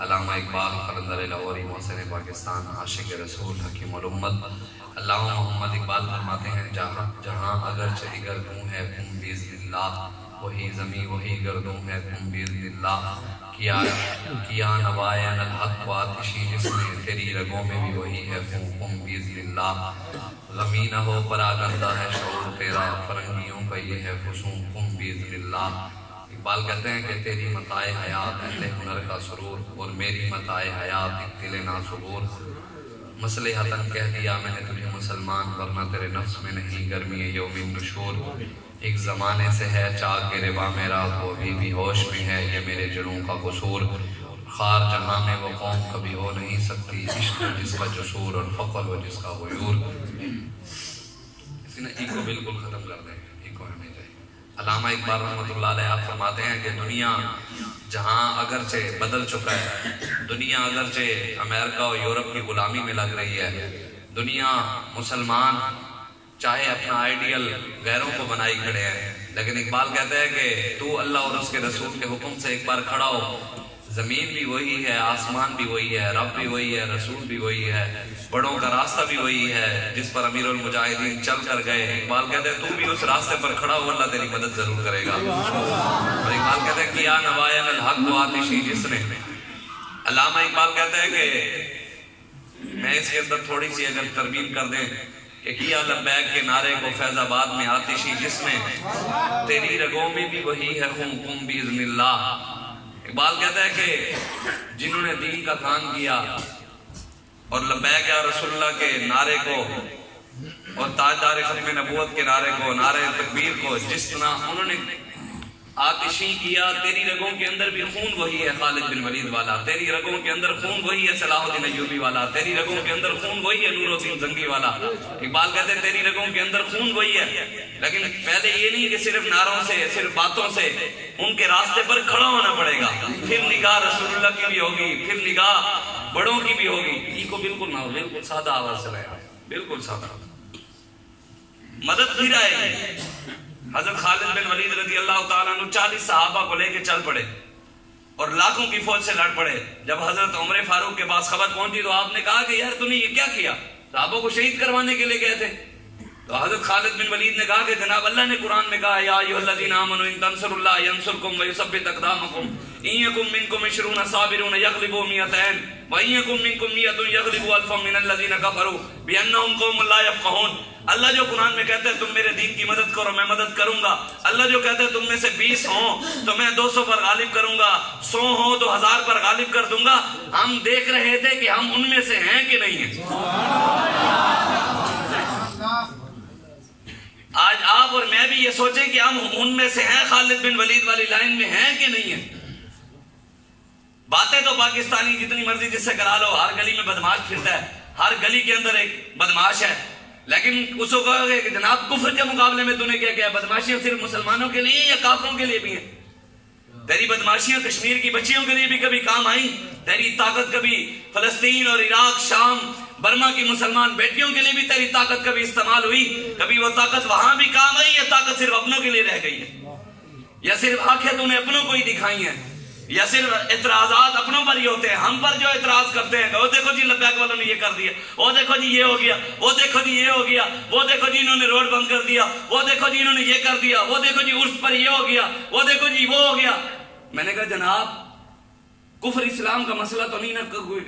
علامہ اقبال قلندر لاہوری محسن پاکستان عاشق رسول حکیم الامت علامہ محمد اقبال فرماتے ہیں جہاں اگرچہ گردوں ہے خون باذن اللہ، وہی زمین وہی گردوں ہے خون باذن اللہ، کیا نوائن الحق و آتشی جس نے تیری رگوں میں بھی وہی ہے خون باذن اللہ، غمی نہ ہو پراگندہ ہے شعور تیرا، فرنگیوں کا یہ ہے خصوم خون باذن اللہ۔ اقبال کہتے ہیں کہ تیری متاع حیات اہل ہنر کا سرور، اور میری متاع حیات دل ناصبور، مصلحتاً کہہ دیا میں نے تجھے مسلمان، ورنہ تیرے نفس میں نہیں گرمی یوم النشور، ایک زمانے سے ہے چاک گربا میرا، وہ ابھی بھی ہوش میں ہے یہ میرے جڑوں کا قصور، خار جہاں میں وہ قوم کبھی ہو نہیں سکتی، عشق جس کا جسور اور فقر و جس کا غیور۔ اسی نے ایک کو بالکل ختم کر دیں، ایک کو ہمیں چاہیے۔ علامہ اقبال رحمۃ اللہ علیہ آپ فرماتے ہیں کہ دنیا جہاں اگرچہ بدل چکا ہے، دنیا اگرچہ امریکہ اور یورپ کی غلامی میں لگ رہی ہے، دنیا مسلمان چاہے اپنا آئیڈیل غیروں کو بنائی کھڑے ہیں، لیکن اقبال کہتے ہیں کہ تو اللہ اور اس کے رسول کے حکم سے ایک بار کھڑا ہو، زمین بھی وہی ہے، آسمان بھی وہی ہے، رب بھی وہی ہے، رسول بھی وہی ہے، بڑوں کا راستہ بھی وہی ہے جس پر امیر المجاہدین چل کر گئے۔ اقبال کہتے ہیں تو بھی اس راستے پر کھڑا ہو، اللہ تیری مدد ضرور کرے گا۔ اور اقبال کہتے ہیں کیا نوائن الحق و آتشی جس نے، علامہ اقبال کہتے ہیں کہ میں اس کے اندر تھوڑی سی اگر ترمیم کر دیں کہ کیا لبیک کے نعرے کو فیض آباد میں آتشی جس نے، تیری رگوں میں بھی وہی ہے خون خون باذن اللہ۔ اقبال کہتا ہے کہ جنہوں نے دین کا کام کیا اور لبیک یا رسول اللہ کے نعرے کو اور تاجدار ختم نبوت کے نعرے کو، نعرے تکبیر کو جس طرح انہوں نے آتشی کیا، تیری رگوں کے اندر بھی خون وہی ہے خالد بن ولید والا، تیری رگوں کے اندر خون وہی ہے صلاح الدین ایوبی والا، تیری رگوں کے اندر خون وہی ہے نور الدین زنگی والا۔ اقبال کہتے ہیں تیری رگوں کے اندر خون وہی ہے، لیکن پہلے یہ نہیں کہ صرف نعروں سے، صرف باتوں سے، ان کے راستے پر کھڑا ہونا پڑے گا، پھر نگاہ رسول اللہ کی بھی ہوگی، پھر نگاہ بڑوں کی بھی ہوگی۔ یہ کو بالکل نہ ہو، بالکل سادہ آواز سے رہے، بالکل سادہ، مدد پھر آئے گی۔ حضرت خالد بن ولید رضی اللہ تعالیٰ عنہ 40 صحابہ کو لے کے چل پڑے اور لاکھوں کی فوج سے لڑ پڑے۔ جب حضرت عمر فاروق کے پاس خبر پہنچی تو آپ نے کہا کہ یار تم نے یہ کیا کیا؟ صحابوں کو شہید کروانے کے لیے گئے تھے۔ تو حضرت خالد بن ولید نے کہا کہ جناب اللہ نے قرآن میں کہا یا ایھا الذین آمنوا ان تنصروا اللہ ینصرکم ویثبت اقدامکم ان یکن منکم 20 صابرون یغلبوا 200 وان یکن منکم 100 یغلبوا الفا من الذین کفروا بانہم قوم لا یفقہون۔ اللہ جو قرآن میں کہتے ہیں تم میرے دین کی مدد کرو میں مدد کروں گا، اللہ جو کہتے ہیں تم میں سے 20 ہوں تو میں 200 پر غالب کروں گا، 100 ہوں تو 1000 پر غالب کر دوں گا۔ ہم دیکھ رہے تھے کہ ہم ان میں سے ہیں کہ نہیں ہیں۔ آج آپ اور میں بھی یہ سوچیں کہ ہم ان میں سے ہیں، خالد بن ولید والی لائن میں ہیں کہ نہیں ہیں۔ باتیں تو پاکستانی جتنی مرضی جس سے کرا لو، ہر گلی میں بدماش پھرتا ہے، ہر گلی کے اندر ایک بدماش ہے، لیکن اس کو کہو گے کہ جناب کفر کے مقابلے میں تو نے کیا کیا؟ بدماشیاں صرف مسلمانوں کے لیے یا کافروں کے لیے بھی ہیں؟ تیری بدماشیاں کشمیر کی بچیوں کے لیے بھی کبھی کام آئیں؟ تیری طاقت کبھی فلسطین اور عراق شام برما کی مسلمان بیٹیوں کے لیے بھی تیری طاقت کبھی استعمال ہوئی؟ کبھی وہ طاقت وہاں بھی کام آئی یا طاقت صرف اپنوں کے لیے رہ گئی ہے؟ یا صرف آنکھیں تو نے اپنوں کو ہی دکھائی ہیں؟ یا صرف اعتراضات اپنوں پر ہی ہوتے ہیں؟ ہم پر جو اعتراض کرتے ہیں کہ وہ دیکھو جی لبیک والوں نے یہ کر دیا، وہ دیکھو جی یہ ہو گیا، وہ دیکھو جی یہ ہو گیا، وہ دیکھو جی انہوں نے روڈ بند کر دیا، وہ دیکھو جی انہوں نے یہ کر دیا، وہ دیکھو جی عرس پر یہ ہو گیا، وہ دیکھو جی وہ ہو گیا۔ میں نے کہا جناب کفر اسلام کا مسئلہ تو نہیں نا،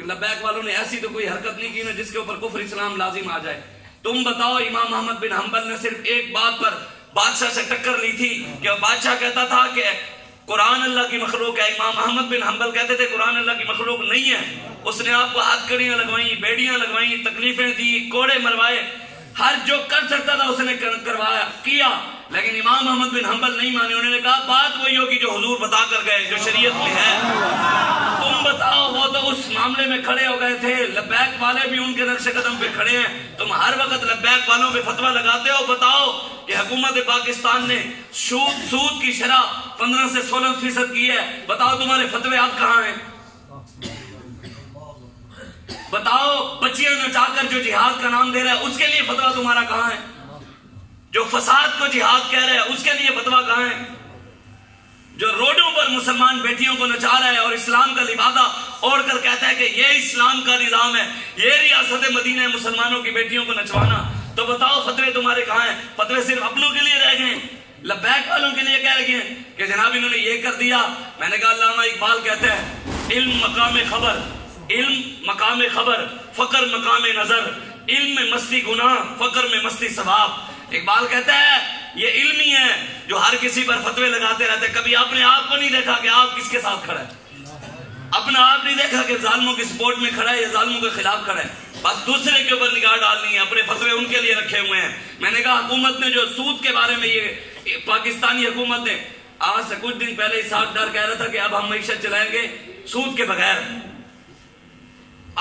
لبیک والوں نے ایسی تو کوئی حرکت نہیں کی نا جس کے اوپر کفر اسلام لازم آ جائے۔ تم بتاؤ امام احمد بن حنبل نے صرف ایک بات پر بادشاہ سے ٹکر لی تھی کہ بادشاہ کہتا تھا کہ قرآن اللہ کی مخلوق ہے، امام احمد بن حنبل کہتے تھے قرآن اللہ کی مخلوق نہیں ہے۔ اس نے آپ کو ہاتھ کڑیاں لگوائیں، بیڑیاں لگوائیں، تکلیفیں دی، کوڑے مروائے، ہر جو کر سکتا تھا اس نے کروایا کیا، لیکن امام احمد بن حنبل نہیں مانے۔ انہوں نے کہا بات وہی ہوگی جو حضور بتا کر گئے، جو شریعت میں ہے۔ تم بتاؤ، وہ تو اس معاملے میں کھڑے ہو گئے تھے، لبیک والے بھی ان کے نقش قدم پہ کھڑے ہیں، تم ہر وقت لبیک والوں پہ فتویٰ لگاتے ہو۔ بتاؤ کہ حکومت پاکستان نے سود کی شرح 15 سے 16% کی ہے، بتاؤ تمہارے فتوے آپ کہاں ہیں؟ بتاؤ بچیاں نچا کر جو جہاد کا نام دے رہا ہے اس کے لیے فتویٰ تمہارا کہاں ہے؟ جو فساد کو جہاد کہہ رہا ہے اس کے لیے فتویٰ کہاں ہے؟ جو روڈوں پر مسلمان بیٹیوں کو نچا رہا ہے اور اسلام کا لبادہ اوڑھ کر کہتا ہے کہ یہ اسلام کا نظام ہے، یہ ریاست مدینہ ہے، مسلمانوں کی بیٹیوں کو نچوانا، تو بتاؤ فتوے تمہارے کہاں ہیں؟ فتوے صرف اپنوں کے لیے رہ گئے، لبیک والوں کے لیے کہہ رہے ہیں کہ جناب انہوں نے یہ کر دیا۔ میں نے کہا علامہ اقبال کہتے ہیں علم مقام خبر، علم مقام خبر، فقر مقام نظر، علم میں مستی گناہ، فقر میں مستی ثواب۔ اقبال کہتا ہے یہ علم ہی ہے جو ہر کسی پر فتوے لگاتے رہتے، کبھی اپنے آپ کو نہیں دیکھا کہ آپ کس کے ساتھ کھڑا ہے، اپنا آپ نہیں دیکھا کہ ظالموں کی سپورٹ میں کھڑا ہے یا ظالموں کے خلاف کھڑا ہے، بس دوسرے کے اوپر نگاہ ڈالنی ہے، اپنے فتوے ان کے لیے رکھے ہوئے ہیں۔ میں نے کہا حکومت نے جو سود کے بارے میں، یہ پاکستانی حکومت نے آج سے کچھ دن پہلے اسحاق ڈار کہہ رہا تھا کہ اب ہم معیشت چلائیں گے سود کے بغیر۔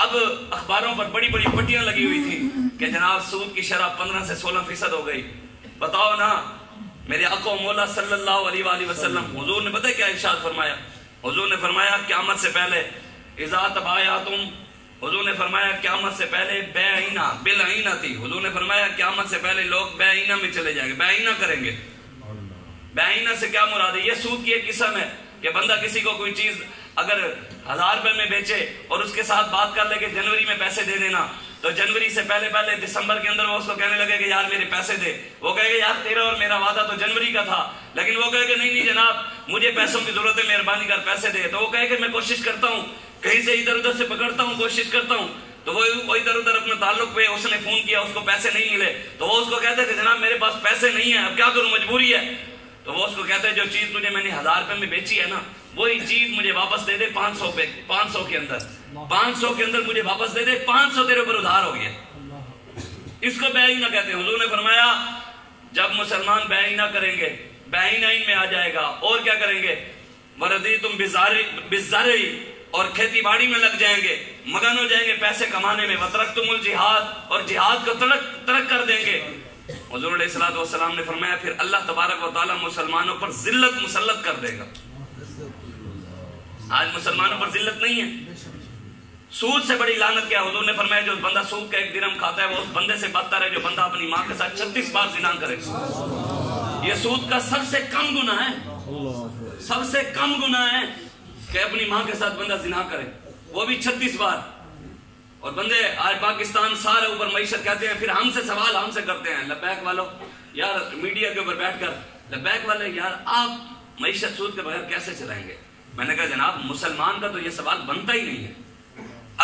اب اخباروں پر بڑی بڑی پٹیاں لگی ہوئی تھی کہ جناب سود کی شرح 15 سے 16% ہو گئی۔ بتاؤ نا، میرے آقا و مولا صلی اللہ علیہ وآلہ وسلم حضور نے پتہ کیا ارشاد فرمایا؟ حضور نے فرمایا قیامت سے پہلے اذا تبایعتم، حضور نے فرمایا قیامت سے پہلے بیعینہ بالعینہ تھی، حضور نے فرمایا قیامت سے پہلے لوگ بیعینہ میں چلے جائیں گے، بیعینہ کریں گے۔ بیعینہ سے کیا مراد ہے؟ یہ سود کی ایک قسم ہے کہ بندہ کسی کو کوئی چیز اگر 1000 روپے میں بیچے اور اس کے ساتھ بات کر لے کہ جنوری میں پیسے دے دینا، تو جنوری سے پہلے دسمبر کے اندر وہ اس کو کہنے لگے کہ یار میرے پیسے دے، وہ کہے گا یار تیرا اور میرا وعدہ تو جنوری کا تھا، لیکن وہ کہے کہ نہیں جناب مجھے پیسوں کی ضرورت ہے، مہربانی کر پیسے دے، تو وہ کہے کہ میں کوشش کرتا ہوں، کہیں سے ادھر ادھر سے پکڑتا ہوں، کوشش کرتا ہوں، تو وہ ادھر ادھر اپنے تعلق پہ اس نے فون کیا، اس کو پیسے نہیں ملے، تو وہ اس کو کہتے ہیں کہ جناب میرے پاس پیسے نہیں ہیں، اب کیا کروں، مجبوری ہے، تو وہ اس کو کہتے ہیں جو چیز تجھے میں نے 1000 روپے میں بیچی ہے نا وہی چیز مجھے واپس دے دے 500 پہ، 500 کے اندر، 500 کے اندر مجھے واپس دے دے، 500 تیرے اوپر ادھار ہو گیا۔ اس کو بیعینہ کہتے ہیں۔ حضور نے فرمایا جب مسلمان بیعینہ کریں گے، بیعینہ ان میں آ جائے گا، اور کیا کریں گے؟ وَرَضِيتُمْ بِالزَّرْعِ، اور کھیتی باڑی میں لگ جائیں گے، مگن ہو جائیں گے پیسے کمانے میں، وَتَرَكْتُمُ الْجِهَادَ، اور جہاد کو ترک کر دیں گے۔ حضور علیہ الصلوۃ والسلام نے فرمایا پھر اللہ تبارک و تعالیٰ مسلمانوں پر ذلت مسلط کر دے گا۔ آج مسلمانوں پر ذلت نہیں ہے۔ سود سے بڑی لعنت کیا؟ حضور نے فرمایا جو بندہ سود کا 1 درہم کھاتا ہے وہ اس بندے سے بدتر ہے جو بندہ اپنی ماں کے ساتھ 36 بار زنا کرے۔ یہ سود کا سب سے کم گناہ ہے، سب سے کم گناہ ہے کہ اپنی ماں کے ساتھ بندہ زنا کرے، وہ بھی 36 بار۔ اور بندے آج پاکستان سارے اوپر معیشت کہتے ہیں، پھر ہم سے سوال ہم سے کرتے ہیں، لبیک والوں یار میڈیا کے اوپر بیٹھ کر، لبیک والے یار آپ معیشت سود کے بغیر کیسے چلائیں گے؟ میں نے کہا جناب مسلمان کا تو یہ سوال بنتا ہی نہیں ہے۔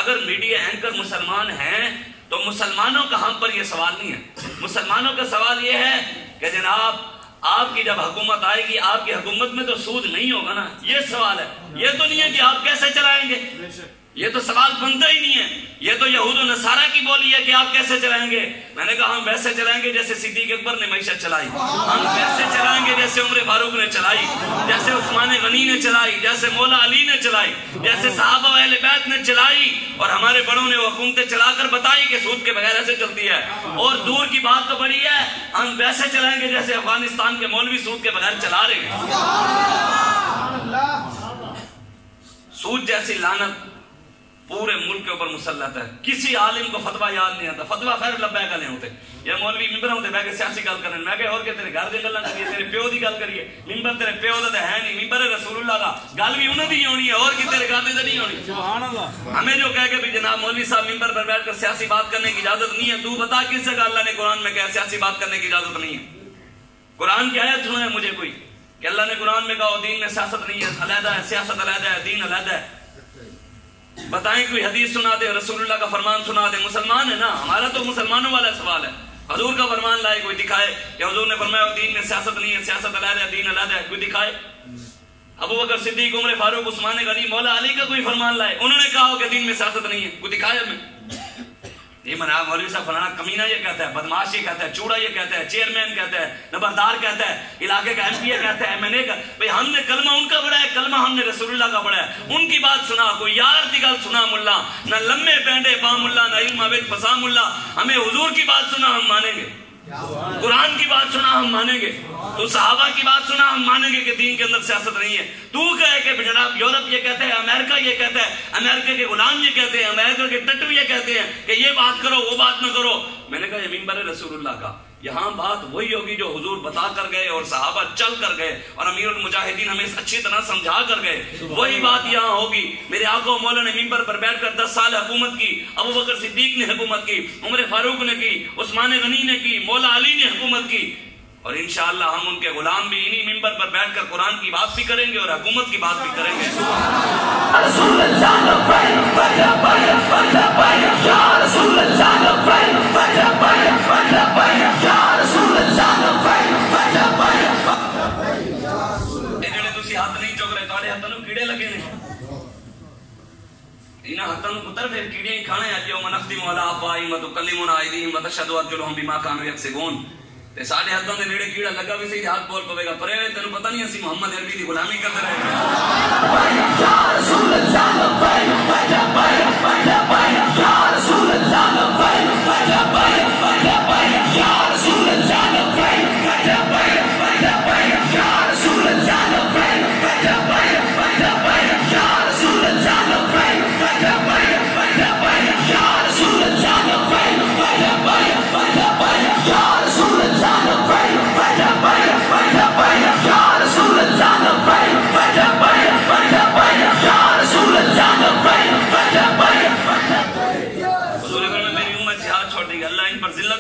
اگر میڈیا اینکر مسلمان ہیں تو مسلمانوں کا ہم پر یہ سوال نہیں ہے۔ مسلمانوں کا سوال یہ ہے کہ جناب آپ کی جب حکومت آئے گی، آپ کی حکومت میں تو سود نہیں ہوگا نا، یہ سوال ہے۔ یہ تو نہیں ہے کہ آپ کیسے چلائیں گے، یہ تو سوال بنتا ہی نہیں ہے۔ یہ تو یہود و نصارہ کی بولی ہے کہ آپ کیسے چلائیں گے۔ میں نے کہا ہم ویسے چلائیں گے جیسے صدیق اکبر نے معیشت چلائی، ہم ویسے چلائیں گے جیسے عمر فاروق نے چلائی، جیسے عثمان غنی نے چلائی، جیسے مولا علی نے چلائی، جیسے صحابہ و اہل بیت نے چلائی، اور ہمارے بڑوں نے وہ حکومتیں چلا کر بتائی کہ سود کے بغیر ایسے چلتی ہے۔ اور دور کی بات تو بڑی ہے، ہم ویسے چلائیں گے جیسے افغانستان کے مولوی سود کے بغیر چلا رہے ہیں۔ سود جیسی لعنت پورے ملک کے اوپر مسلط ہے۔ کسی عالم کو فتویٰ یاد نہیں آتا، فتویٰ خیر لبیک والے ہوتے یا مولوی ممبر ہوتے بہ کے سیاسی گل کرنے، میں کہ اور کہ تیرے گھر دی گلاں کریے، تیرے پیو دی گل کریے، ممبر تیرے پیو دا ہے نہیں، ممبر رسول اللہ دا، گل بھی انہاں دی ہونی ہے، اور کہ تیرے گھر دی نہیں ہونی۔ سبحان اللہ۔ ہمیں جو کہہ کے بھی جناب مولوی صاحب ممبر پر بیٹھ کر سیاسی بات کرنے کی اجازت نہیں ہے، تو بتا کس جگہ اللہ نے قرآن میں کہا سیاسی بات کرنے کی اجازت نہیں ہے؟ قرآن کی آیت سنائے مجھے کوئی کہ اللہ نے قرآن میں کہا دین میں سیاست نہیں ہے، علیحدہ ہے، سیاست علیحدہ ہے، دین علیحدہ ہے؟ بتائیں کوئی حدیث سنا دے، رسول اللہ کا فرمان سنا دے۔ مسلمان ہے نا، ہمارا تو مسلمانوں والا سوال ہے۔ حضور کا فرمان لائے کوئی دکھائے کہ حضور نے فرمایا دین میں سیاست نہیں ہے، سیاست علیحدہ ہے، دین علیحدہ ہے، کوئی دکھائے۔ ابو بکر صدیق، عمر فاروق، عثمان غنی، مولا علی کا کوئی فرمان لائے، انہوں نے کہا کہ دین میں سیاست نہیں ہے، کوئی دکھائے ہمیں؟ یہ منا مولوی صاحب فلانا کمینہ یہ کہتا ہے، بدماش یہ کہتا ہے، چوڑا یہ کہتا ہے، چیئرمین کہتا ہے، نمبردار کہتا ہے، علاقے کا ایم پی اے کہتا ہے، ایم این اے کا۔ بھئی ہم نے کلمہ ان کا پڑھا ہے، کلمہ ہم نے رسول اللہ کا پڑھا ہے، ان کی بات سنا، کوئی یار دی گل سنا ملا، نہ لمے پینڈے با ملا، نہ علم آوید فسا ملا۔ ہمیں حضور کی بات سنا ہم مانیں گے، قرآن کی بات سنا ہم مانیں گے، تو صحابہ کی بات سنا ہم مانیں گے کہ دین کے اندر سیاست نہیں ہے۔ تو کہے کہ جناب یورپ یہ کہتا ہے، امریکہ یہ کہتا ہے، امریکہ کے غلام یہ کہتے ہیں، امریکہ کے ٹٹو یہ کہتے ہیں کہ یہ بات کرو وہ بات نہ کرو۔ میں نے کہا یہ ممبر رسول اللہ کا، یہاں بات وہی ہوگی جو حضور بتا کر گئے اور صحابہ چل کر گئے اور امیر المجاہدین ہمیں اچھی طرح سمجھا کر گئے، وہی بات یہاں ہوگی۔ میرے آقا و مولا نے ممبر پر بیٹھ کر 10 سال حکومت کی، ابو بکر صدیق نے حکومت کی، عمر فاروق نے کی، عثمان غنی نے کی، مولا علی نے حکومت کی، اور انشاءاللہ ہم ان کے غلام بھی انہی ممبر پر بیٹھ کر قرآن کی بات بھی کریں گے اور حکومت کی بات بھی کریں گے۔ رسول اللہ ہاتھ نہیں چک رہے، تھوڑے ہاتھوں میں کیڑے لگے نے، انہاں ہاتھوں کو پتر پھر کیڑے ہی کھانے آج یوم نختم علی افواہہم وتکلمنا ایدیہم وتشہد ارجلہم بما کانوا یکسبون۔ تے ساڈے ہاتھوں دے نیڑے کیڑا لگا بھی صحیح ہاتھ بول پوے گا، پر تینوں پتہ نہیں اسی محمد عربی دی غلامی کرتے رہے گا۔ یا رسول اللہ یا رسول اللہ یا رسول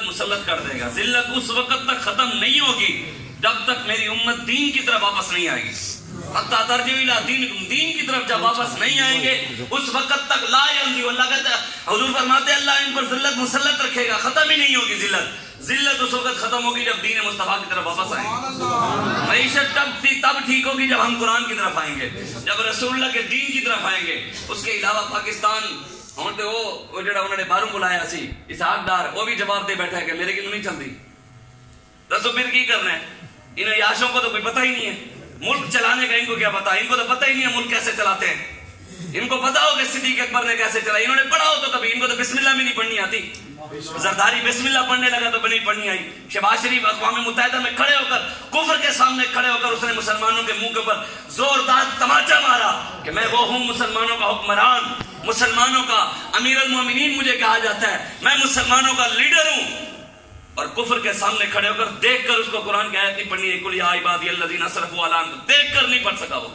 مسلط کر دے گا۔ ذلت اس وقت تک ختم نہیں ہوگی جب تک میری امت دین کی طرف واپس نہیں آئے گی۔ حتیٰ ترجعوا الی دینکم، دین کی طرف جب واپس نہیں آئیں گے اس وقت تک لا ینزع، اللہ کہتا ہے، حضور فرماتے ہیں اللہ ان پر ذلت مسلط رکھے گا، ختم ہی نہیں ہوگی ذلت۔ ذلت اس وقت ختم ہوگی جب دین مصطفیٰ کی طرف واپس آئیں گے۔ معیشت تب ٹھیک ہوگی جب ہم قرآن کی طرف آئیں گے، جب رسول اللہ کے دین کی طرف آئیں گے۔ اس کے علاوہ پاکستان ہوں تو وہ جڑا انہوں نے باہروں بلایا سی اسحاق ڈار، وہ بھی جواب دے بیٹھا ہے کہ میرے کی نہیں چلتی، دسو پھر کی کرنا ہے؟ انہیں یاشوں کو تو کوئی پتہ ہی نہیں ہے ملک چلانے کا، ان کو کیا پتا، ان کو تو پتہ ہی نہیں ہے ملک کیسے چلاتے ہیں۔ ان کو پتا ہو کہ صدیق اکبر نے کیسے چلائی، انہوں نے پڑھا ہو تو کبھی، ان کو تو بسم اللہ بھی نہیں پڑھنی آتی۔ زرداری بسم اللہ پڑھنے لگا تو نہیں پڑھنی آئی۔ شہباز شریف اقوام متحدہ میں کھڑے ہو کر، کفر کے سامنے کھڑے ہو کر اس نے مسلمانوں کے منہ کے اوپر زوردار تماچا مارا کہ میں وہ ہوں مسلمانوں کا حکمران، مسلمانوں کا امیر المومنین مجھے کہا جاتا ہے، میں مسلمانوں کا لیڈر ہوں، اور کفر کے سامنے کھڑے ہو کر دیکھ کر اس کو قرآن کی آیت نہیں پڑھنی ہے، قل یا عبادی الذین اسرفوا علی انفسہم، دیکھ کر نہیں پڑھ سکا وہ۔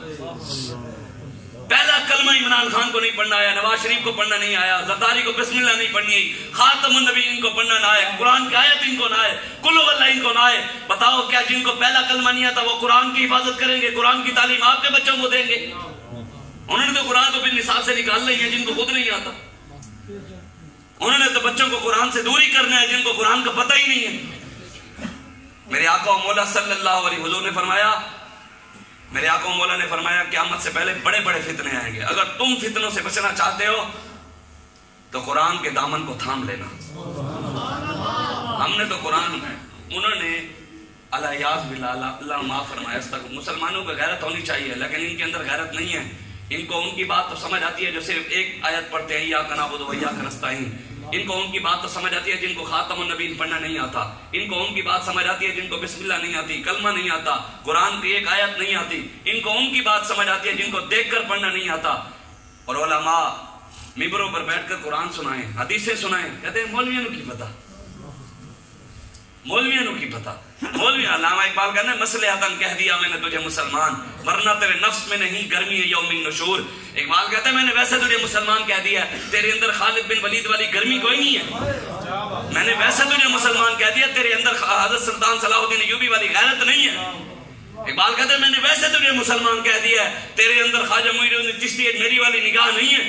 پہلا کلمہ عمران خان کو نہیں پڑھنا آیا، نواز شریف کو پڑھنا نہیں آیا، زرداری کو بسم اللہ نہیں پڑھنی آئی، خاتم النبیین کو پڑھنا نہ آئے، قرآن کی آیت ان کو نہ آئے، قل هو اللہ ان کو نہ آئے۔ بتاؤ کیا جن کو پہلا کلمہ نہیں آتا وہ قرآن کی حفاظت کریں گے، قرآن کی تعلیم آپ کے بچوں کو دیں گے؟ انہوں نے تو قرآن کو پھر نصاب سے نکال لی ہے جن کو خود نہیں آتا، انہوں نے تو بچوں کو قرآن سے دوری کرنا ہے جن کو قرآن کا پتہ ہی نہیں ہے۔ میرے آقا و مولا صلی اللہ علیہ حضور نے فرمایا، میرے آقا و مولا نے فرمایا قیامت سے پہلے بڑے بڑے فتنے آئیں گے، اگر تم فتنوں سے بچنا چاہتے ہو تو قرآن کے دامن کو تھام لینا۔ ہم نے تو قرآن، انہوں نے الیاذ باللہ، اللہ معاف فرمایا، مسلمانوں کو غیرت ہونی چاہیے لیکن ان کے اندر غیرت نہیں ہے۔ ان کو ان کی بات تو سمجھ آتی ہے جو صرف ایک آیت پڑھتے ہیں، ایاک نعبد و ایاک نستعین۔ ان کو ان کی بات تو سمجھ آتی ہے جن کو خاتم النبیین پڑھنا نہیں آتا، ان کو ان کی بات سمجھ آتی ہے جن کو بسم اللہ نہیں آتی، کلمہ نہیں آتا، قرآن کی ایک آیت نہیں آتی، ان کو ان کی بات سمجھ آتی ہے جن کو دیکھ کر پڑھنا نہیں آتا۔ اور علماء ممبروں پر بیٹھ کر قرآن سنائیں، حدیثیں سنائیں، کہتے ہیں مولویوں کی پتہ، مولویوں کی پتہ، مولوی علامہ اقبال کہتے ہیں مصلحتاً کہہ دیا میں نے تجھے مسلمان، ورنہ تیرے نفس میں نہیں گرمی ہے یوم النشور۔ اقبال کہتے ہیں میں نے ویسے تجھے مسلمان کہہ دیا ہے، تیرے اندر خالد بن ولید والی گرمی کوئی نہیں ہے۔ میں نے ویسے تجھے مسلمان کہہ دیا، تیرے اندر حضرت سلطان صلاح الدین ایوبی والی غیرت نہیں ہے۔ اقبال کہتے ہیں میں نے ویسے تجھے مسلمان کہہ دیا ہے، تیرے اندر خواجہ معین الدین چشتی میری والی نگاہ نہیں ہے،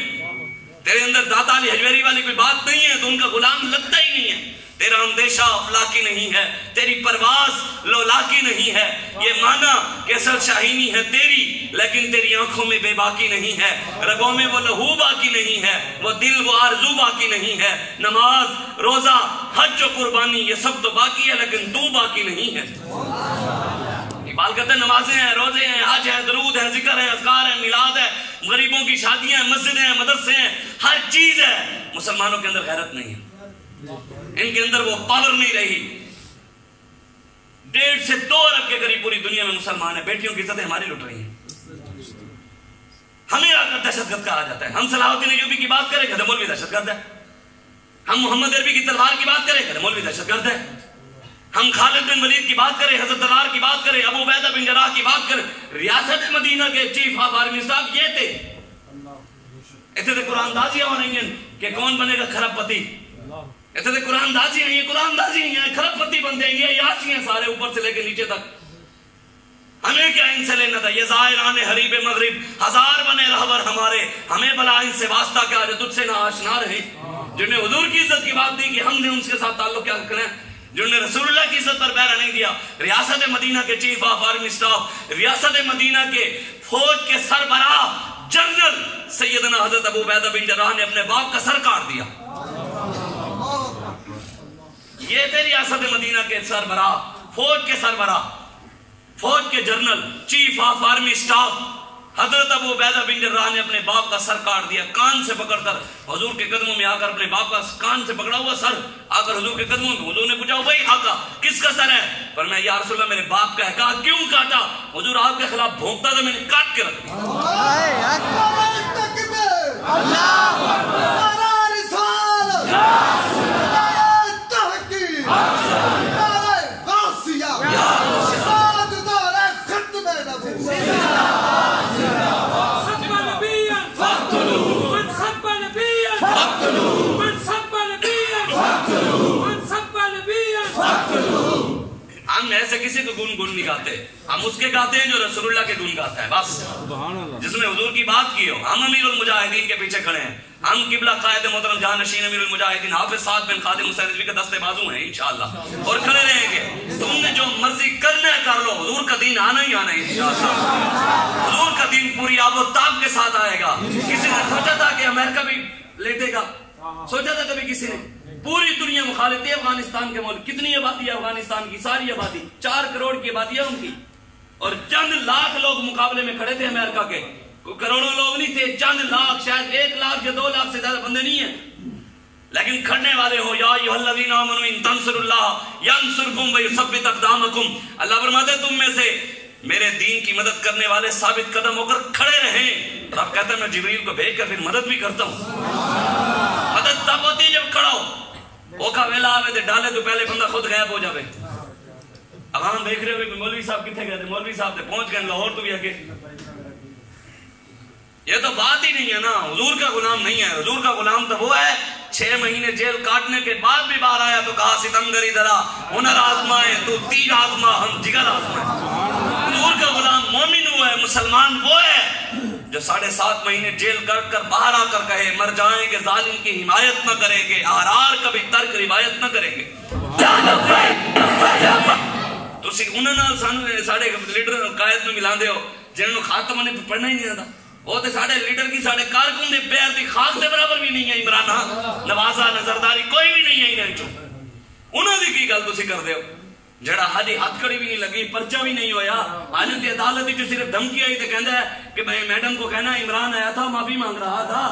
تیرے اندر داتا علی حجویری والی کوئی بات نہیں ہے، تو ان کا غلام لگتا ہی نہیں ہے۔ تیرا اندیشہ افلاکی نہیں ہے، تیری پرواز لولاکی نہیں ہے، یہ مانا کہ اصل شاہینی ہے تیری لیکن تیری آنکھوں میں بے باکی نہیں ہے، رگوں میں وہ لہو باقی نہیں ہے، وہ دل وہ آرزو باقی نہیں ہے، نماز روزہ حج و قربانی یہ سب تو باقی ہے لیکن تو باقی نہیں ہے۔ اقبال کہتے ہیں نمازیں ہیں، روزے ہیں، حج ہے، درود ہے، ذکر ہے، اذکار ہے، میلاد ہے، غریبوں کی شادیاں ہیں، مسجدیں ہیں، مدرسے ہیں، ہر چیز ہے، مسلمانوں کے اندر غیرت نہیں ہے، ان کے اندر وہ پاور نہیں رہی۔ 1.5 سے 2 ارب کے قریب پوری دنیا میں مسلمان ہیں، بیٹیوں کی عزتیں ہماری لٹ رہی ہیں، ہمیں آ کر دہشت گرد کہا جاتا ہے۔ ہم صلاح الدین ایوبی کی بات کریں کہتے مولوی دہشت گرد ہے، ہم محمد عربی کی تلوار کی بات کریں کہتے مولوی دہشت گرد ہے، ہم خالد بن ولید کی بات کریں، حضرت دلال کی بات کریں، ابو عبیدہ بن جراح کی بات کریں، ریاست مدینہ کے چیف آف آرمی اسٹاف یہ تھے. اتنے تو قرآن دازیاں ہو رہی ہیں کہ کون بنے گا کھرب پتی. اتنے تو قرآن دازیاں ہیں، قرآن دازیاں ہیں، کھرب پتی بنتے ہیں، یہ یاچی ہیں سارے اوپر سے لے کے نیچے تک. ہمیں کیا ان سے لینا تھا؟ یہ زائران حریب مغرب ہزار بنے رہبر ہمارے، ہمیں بلا ان سے واسطہ کیا جو تجھ سے نہ آشنا رہے. جنہوں نے حضور کی عزت کی بات دی کہ ہم نے ان کے ساتھ تعلق کیا کریں، جنہوں نے رسول اللہ کی عزت پر پہرا نہیں دیا. ریاست مدینہ کے چیف آف آرمی اسٹاف، ریاست مدینہ کے فوج کے سربراہ جنرل سیدنا حضرت ابو عبیدہ بن جراح نے اپنے باپ کا سر کاٹ دیا. یہ تھے ریاست مدینہ کے سربراہ، فوج کے سربراہ، فوج کے general, chief of army staff. حضرت ابو عبیدہ بن جراح نے اپنے باپ کا سر کاٹ دیا، کان سے پکڑ کر حضور کے قدموں میں آ کر اپنے باپ کا کان سے پکڑا ہوا سر آ کر حضور کے قدموں میں. حضور نے پوچھا بھائی آقا کس کا سر ہے؟ فرمایا یا رسول اللہ میرے باپ کا ہے. کہا کیوں کاٹا؟ حضور آپ کے خلاف بھونکتا تھا، میں نے کاٹ کے رکھ ہم ایسے کسی کو گن نہیں گاتے، ہم اس کے گاتے ہیں جو رسول اللہ کے گن گاتا ہے. بس جس نے حضور کی بات کی ہو. ہم امیر المجاہدین کے پیچھے کھڑے ہیں، ہم قبلہ قائد محترم جہانشین امیر المجاہدین حافظ سعد بن خادم حسین رضوی کے دستے بازو ہیں انشاءاللہ، اور کھڑے رہیں گے. تم نے جو مرضی کرنا ہے کر لو، حضور کا دین آنا ہی آنا ہے انشاءاللہ. حضور کا دین پوری آب و تاب کے ساتھ آئے گا. کسی نے سوچا تھا کہ امریکہ بھی لیٹے گا؟ سوچا تھا کبھی کسی نے؟ پوری دنیا مخالف ہے افغانستان کے ملک. کتنی آبادی ہے افغانستان کی؟ ساری آبادی 4 کروڑ کی آبادی ہے ان کی، اور چند لاکھ لوگ مقابلے میں کھڑے تھے امریکہ کے. کروڑوں لوگ نہیں تھے، چند لاکھ، شاید 1 لاکھ یا 2 لاکھ سے زیادہ بندے نہیں ہیں. لیکن کھڑنے والے ہو. یا ایھا الذین آمنوا ان تنصروا اللہ ینصرکم ویثبت اقدامکم. اللہ فرماتے ہیں تم میں سے میرے دین کی مدد کرنے والے ثابت قدم ہو کر کھڑے رہیں. رب کہتا ہے میں جبریل کو بھیج کر پھر مدد بھی کرتا ہوں. مدد تب ہوتی ہے جب کھڑا ہو. اوکھا ویلا آوے دے ڈالے تو پہلے بندہ خود غائب ہو جاوے. عوام دیکھ رہے ہوئے کہ مولوی صاحب کتنے گئے تھے، مولوی صاحب تھے پہنچ گئے لاہور تو بھی آگے. یہ تو بات ہی نہیں ہے نا. حضور کا غلام نہیں ہے. حضور کا غلام تو وہ ہے 6 مہینے جیل کاٹنے کے بعد بھی باہر آیا تو کہا ستمگری درا ہنر آزمائے تو تیر آزما ہم جگر آزمائے. حضور کا غلام مومن وہ ہے، مسلمان وہ ہے جو 7.5 مہینے جیل کر باہر آ کر کہے مر جائیں گے ظالم کی حمایت نہ کریں گے، آرار کبھی ترک روایت نہ کریں گے. تسی انہاں نال ساڈے لیڈر قائد نوں ملاندے ہو جنہاں نوں خاتمہ نے پڑھنا ہی نہیں آتا. وہ تو ساڑھے لیڈر کی ساڑھے کارکن دے پیر دی خاک دے برابر بھی نہیں ہے. عمران نوازا نظرداری کوئی بھی نہیں ہے انہیں چوں. انہوں دی کی گل تسی کر دے ہو جڑا ہادی ہاتھ کڑی بھی نہیں لگی، پرچہ بھی نہیں ہویا. حالت عدالت جو صرف دھمکی آئی تو کہندا ہے کہ میں میڈم کو کہنا عمران آیا تھا معافی مانگ رہا تھا.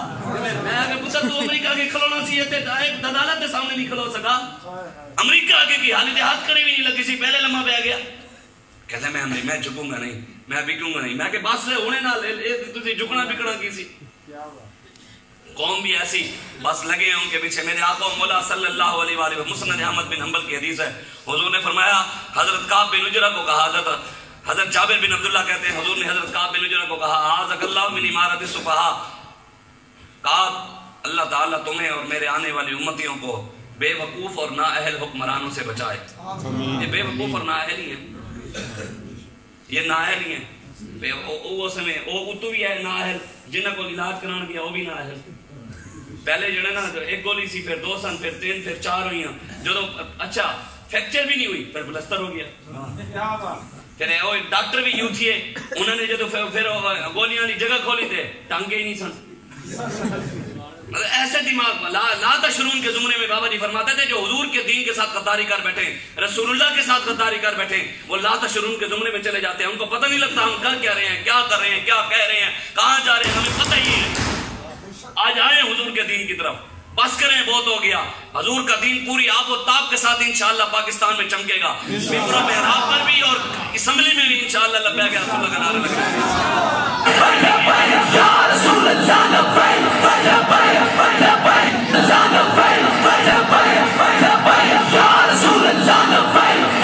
میں کہ پتر تو امریکہ کے کھلونا سی تے ایک عدالت کے سامنے نہیں کھلو سکا. امریکہ آگے کی حالت ہاتھ کڑی بھی نہیں لگی سی، پہلے لمحہ پہ گیا. کہتا ہے میں جھکوں گا نہیں، میں بکوں گا نہیں. میں کہ بس ہونے نہ تسی جھکنا بکنا کی سی. قوم بھی ایسی بس لگے ہیں ان کے پیچھے. میرے آقا مولا صلی اللہ علیہ وآلہ مسند احمد بن حنبل کی حدیث ہے. حضور نے فرمایا حضرت کعب بن عجرہ کو کہا، حضرت جابر بن عبداللہ کہتے ہیں حضور نے حضرت کعب بن عجرہ کو کہا اعاذک اللہ من امارت السفہاء. کعب اللہ تعالیٰ تمہیں اور میرے آنے والی امتیوں کو بے وقوف اور نااہل حکمرانوں سے بچائے. یہ بے وقوف اور نااہل ہی ہیں، یہ نااہل ہی ہیں. وہ سمے وہ اتو بھی ہے نااہل، جنہ کو علاج کران گیا وہ بھی نااہل. پہلے جو ہے نا 1 گولی سی، پھر 2 سن، پھر 3، پھر 4 ہوئی. جو اچھا فریکچر بھی نہیں ہوئی، پھر پلسٹر ہو گیا. پھر وہ ڈاکٹر بھی یوں تھے، انہوں نے جو پھر گولیاں دی جگہ کھولی تھے ٹانگے ہی نہیں سن. ایسے دماغ لا تشرون کے زمرے میں بابا جی فرماتے تھے جو حضور کے دین کے ساتھ غداری کر بیٹھے، رسول اللہ کے ساتھ غداری کر بیٹھے، وہ لا تشرون کے زمرے میں چلے جاتے ہیں. ان کو پتہ نہیں لگتا ہم کر کیا رہے ہیں، کیا کر رہے ہیں، کیا کہہ رہے ہیں، کہاں جا رہے ہیں، ہمیں پتہ ہی ہے. آج آئے حضور کے دین کی طرف، بس کریں بہت ہو گیا. حضور کا دین پوری آب و تاب کے ساتھ انشاءاللہ پاکستان میں چمکے گا. ممبر و محراب پر بھی اور اسمبلی میں بھی انشاءاللہ لبیک یا رسول اللہ کا نعرہ لگے گا. یا رسول اللہ لبیک لبیک لبیک یا رسول اللہ لبیک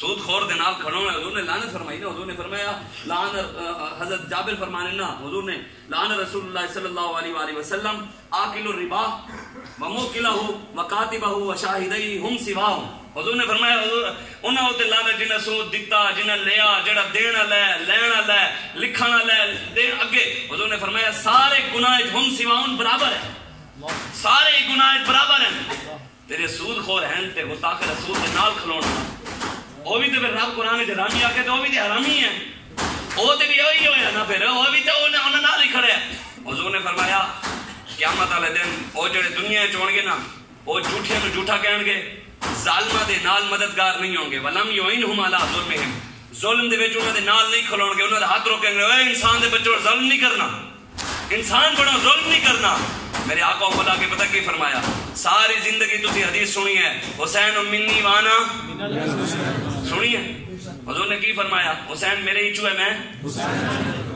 سود خور دے نال کھڑو ہے حضور نے لعنت فرمائی نا. حضور نے فرمایا لعن حضرت جابر فرمانے نا حضور نے لعن رسول اللہ صلی اللہ علیہ وآلہ وسلم آکل الربا وموکلہ وکاتبہ وشاہدی ہم سواہم. حضور نے فرمایا انہاں تے لعنت جنہاں سود دتا جنہاں لیا جڑا دینا لے لینا لے لکھنا لے دے اگے. حضور نے فرمایا سارے گناہ ہم سواہم برابر ہیں, سارے گناہ برابر ہیں. تیرے سود خور ہیں تے گستاخ رسول دے نال کھلونا وہ بھی تو پھر رب قرآن حرامی آ کے تو وہ بھی تو حرامی ہے, وہ تو بھی وہی ہویا نا, پھر وہ بھی تو انہاں نال ہی کھڑے ہیں. حضور نے فرمایا قیامت والے دن وہ جڑے دنیا چون گے نا وہ جھوٹیاں نو جھوٹا کہن گے, ظالماں دے نال مددگار نہیں ہوں گے. ولم یعینہم علی ظلمہم, ظلم دے وچ انہاں دے نال نہیں کھلون گے, انہاں دے ہاتھ روکیں گے اے انسان دے بچوں ظلم نہیں کرنا, انسان بڑا ظلم نہیں کرنا. میرے آقا مولا کے پتہ کی فرمایا ساری زندگی تسی حدیث سنی ہے حسین منی وانا سنی ہے. حضور نے کی فرمایا حسین میرے ہی چو ہے میں.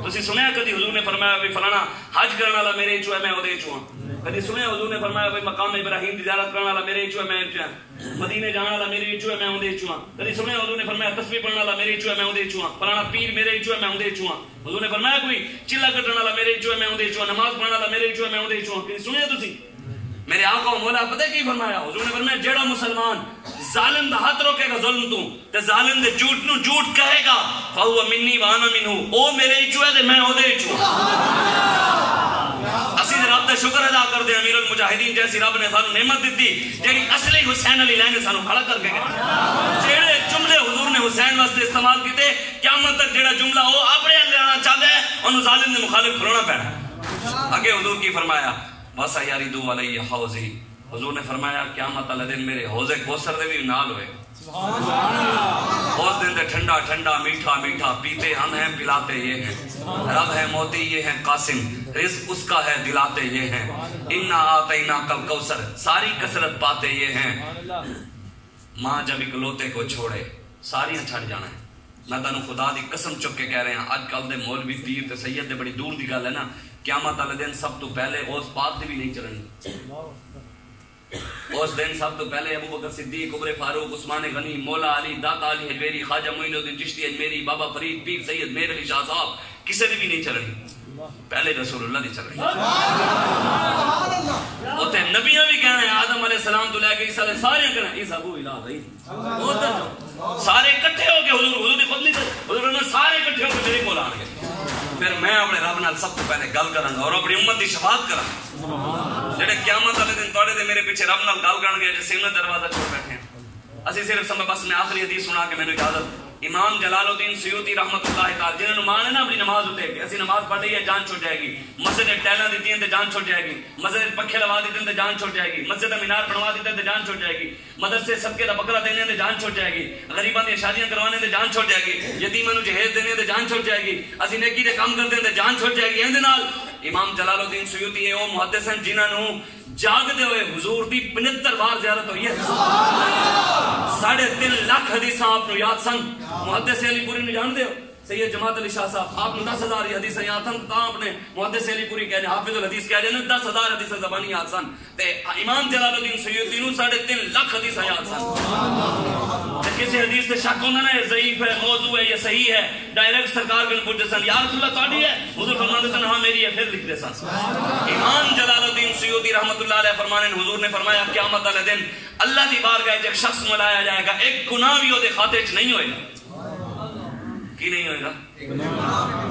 تسی سنیا کدی حضور نے فرمایا بھی فلانا حج کرنے والا میرے ہی چو ہے میں اودے چو ہاں. کدی سنیا حضور نے فرمایا بھائی مقام ابراہیم کی زیارت کرنے والا میرے ہی چو ہے میں مدینے جانے والا میرے ہی چو ہے میں اودے چو ہاں. کدی سنیا حضور نے فرمایا تسبیح پڑھنے والا میرے ہی چو ہے میں اودے چو ہاں. فلانا پیر میرے ہی چو ہے میں اودے چو ہاں. حضور نے فرمایا کوئی چلا کٹنے والا میرے ہی چو ہے میں اودے چو ہاں, نماز پڑھنے والا میرے ہی چو ہے میں اودے چو ہاں. کدی سنیا تسی میرے آقا و مولا پتہ کی فرمایا حضور نے فرمایا جیڑا مسلمان ظالم دا ہاتھ روکے گا ظلم تو تے ظالم دے جھوٹ نو جھوٹ کہے گا فہو منی وانا منہ, او میرے ہی چو ہے تے میں اودے ہی چو. اسی رب دا شکر ادا کر دے امیر المجاہدین جیسی رب نے سانو نعمت دیتی جیڑی اصلی حسین علی لائن سانو کھڑا کر کے گئے. جیڑے جملے حضور نے حسین واسطے استعمال کیتے قیامت تک جیڑا جملہ وہ اپنے لینا چاہتا ہے انہوں ظالم دے مخالف کھڑونا پینا. آگے حضور کی فرمایا وَسَا يَرِدُ عَلَيَّ حَوْزِي, حضور نے فرمایا قیامت والے دن میرے حوض کوثر دے بھی نال ہوئے. اس دن دے ٹھنڈا ٹھنڈا میٹھا میٹھا پیتے ہم ہیں پلاتے یہ ہیں, رب ہے موتی یہ ہیں قاسم, رزق اس کا ہے دلاتے یہ ہیں, اِنَّا آتَيْنَاكَ الْكَوْثَرَ ساری کثرت پاتے یہ ہیں. ماں جب اکلوتے کو چھوڑے ساریاں چھڑ جانا ہے. میں تانوں خدا دی قسم چک کے کہہ رہے ہیں اج کل دے مولوی پیر تے سید دے بڑی دور دی گل ہے نا, قیامت والے دن سب تو پہلے اس پاک دی بھی نہیں چلنی. اس دن سب تو پہلے ابو بکر صدیق, عمر فاروق, عثمان غنی, مولا علی, داتا علی حجویری, خواجہ معین الدین چشتی اجمیری, بابا فرید, پیر سید میر علی شاہ صاحب کسی دی بھی نہیں چلنی, پہلے رسول اللہ دی چلنی. اوتے نبیاں بھی کہنا ہے آدم علیہ السلام تو لے کے عیسیٰ علیہ سارے کہنا عیسیٰ ابو الہ بھائی سارے اکٹھے ہو کے حضور دی خود نہیں حضور نے سارے اکٹھے ہو کے میرے کول آ گئے. پھر میں اپنے رب نال سب تو پہلے گل کراں گا اور اپنی امت دی شفاعت کراں. جڑے قیامت والے دن تواڈے تے میرے پیچھے رب نال گل کرن گے جیسے انہاں دروازہ چھوڑ بیٹھے ہیں. اسی صرف سمجھ بس میں آخری حدیث سنا کے مینوں اجازت. امام جلال الدین سیوطی رحمت اللہ تعالی جنہوں نے مان ہے نا اپنی نماز اٹھے کہ اسی نماز پڑھ رہی ہے جان چھوٹ جائے گی, مسجد ٹیلاں دیتی ہیں تے جان چھوٹ جائے گی, مسجد پنکھے لوا دیتے ہیں تے جان چھوٹ جائے گی, مسجد مینار بنوا دیتے ہیں تے جان چھوٹ جائے گی, مدرسے صدقے دا بکرا دینے تے جان چھوٹ جائے گی, غریباں دی شادیاں کروانے تے جان چھوٹ جائے گی, یتیماں نو جہیز دینے تے جان چھوٹ جائے گی, اسی نیکی دے کام کرتے ہیں تے جان چھوٹ جائے گی. ایں دے نال امام جلال الدین سیوطی ہے وہ محدث ہیں جنہاں نو جاگدے ہوئے حضور دی 75 بار زیارت ہوئی ہے. 3.5 لاکھ حدیثاں آپ نو یاد سن. محدث علی پوری نو جان دے ہو سید جماعت علی شاہ صاحب آپ 10,000 حدیث یاد سن تا اپنے محدث علی پوری کہنے حافظ الحدیث کہہ جانے 10,000 حدیث زبانی یاد سن تے امام جلال الدین سیوطی نو 3.5 لاکھ حدیث یاد سن. کسی حدیث سے شک ہونا ہے ضعیف ہے موضوع ہے یا صحیح ہے ڈائریکٹ سرکار کے پوچھتے سن یا رسول اللہ تہاڈی ہے حضور فرماتے سن ہاں میری ہے پھر لکھتے سن. امام جلال الدین سیوطی رحمۃ اللہ علیہ فرمانے حضور نے فرمایا قیامت والے دن اللہ دی بارگاہ ایک شخص ملایا جائے گا ایک گناہ بھی وہ دے خاتے وچ نہیں ہوئے گا. کی نہیں ہوئے گا؟